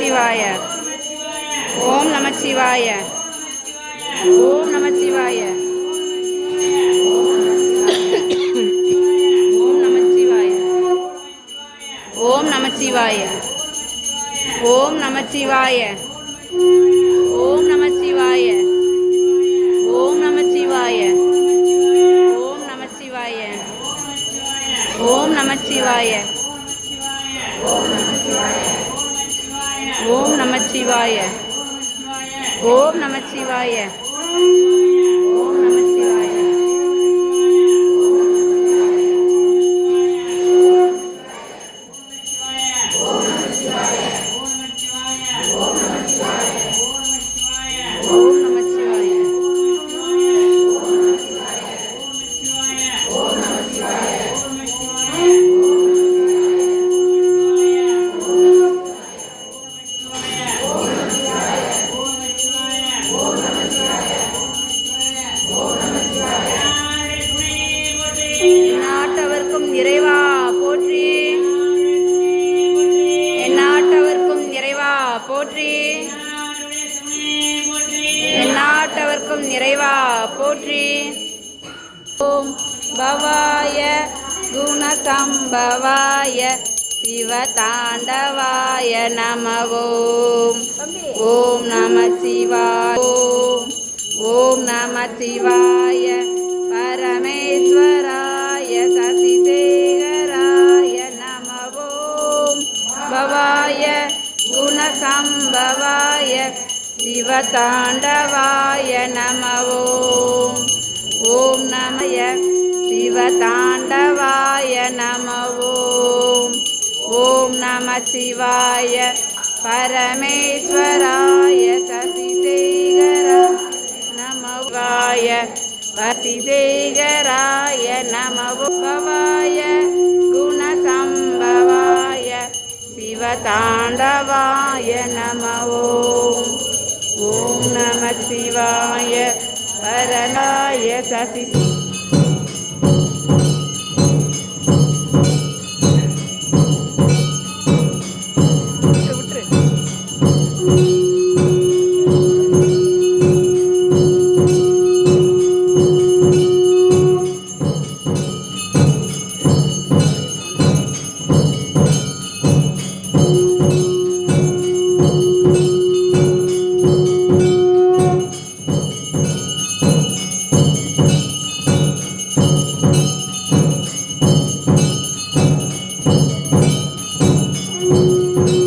நமச்சிவாய. ஓம் நமச்சிவாய. ஓம் நமச்சிவாய. ஓம் நமச்சிவாய. ஓம் நமச்சிவாய. ஓம் நமச்சிவாய. ஓம் நமச்சிவாய. ஓம் நமச்சிவாய. ஓம் நமச்சிவாய. ஓம் நமச்சிவாய. ஓம் நமச்சிவாய. ஓம் நமச்சிவாய. ஓம் நமச்சிவாய. இறைவா போற்றி. ஓம் பவாய குணசம்பவாய சிவதாண்டவாய நம. ஓம் ஓம் நம சிவாய. ஓம் நம சிவாய பரமேஸ்வராய சசிசேகராய நம. ஓம் பவாய குணசம்பவாய சிவதாண்டவாய நம. ஓம் ஓம் நமய சிவதாண்டவாய நம. ஓம் ஓம் நம சிவாய பரமேஸ்வராய சசிசேகர நம. வாய வசிசேகராய நம. பவாய குணசம்பவாய சிவதாண்டவாய நம. ஓம் ஓம் நம சிவாய பரமாய சசி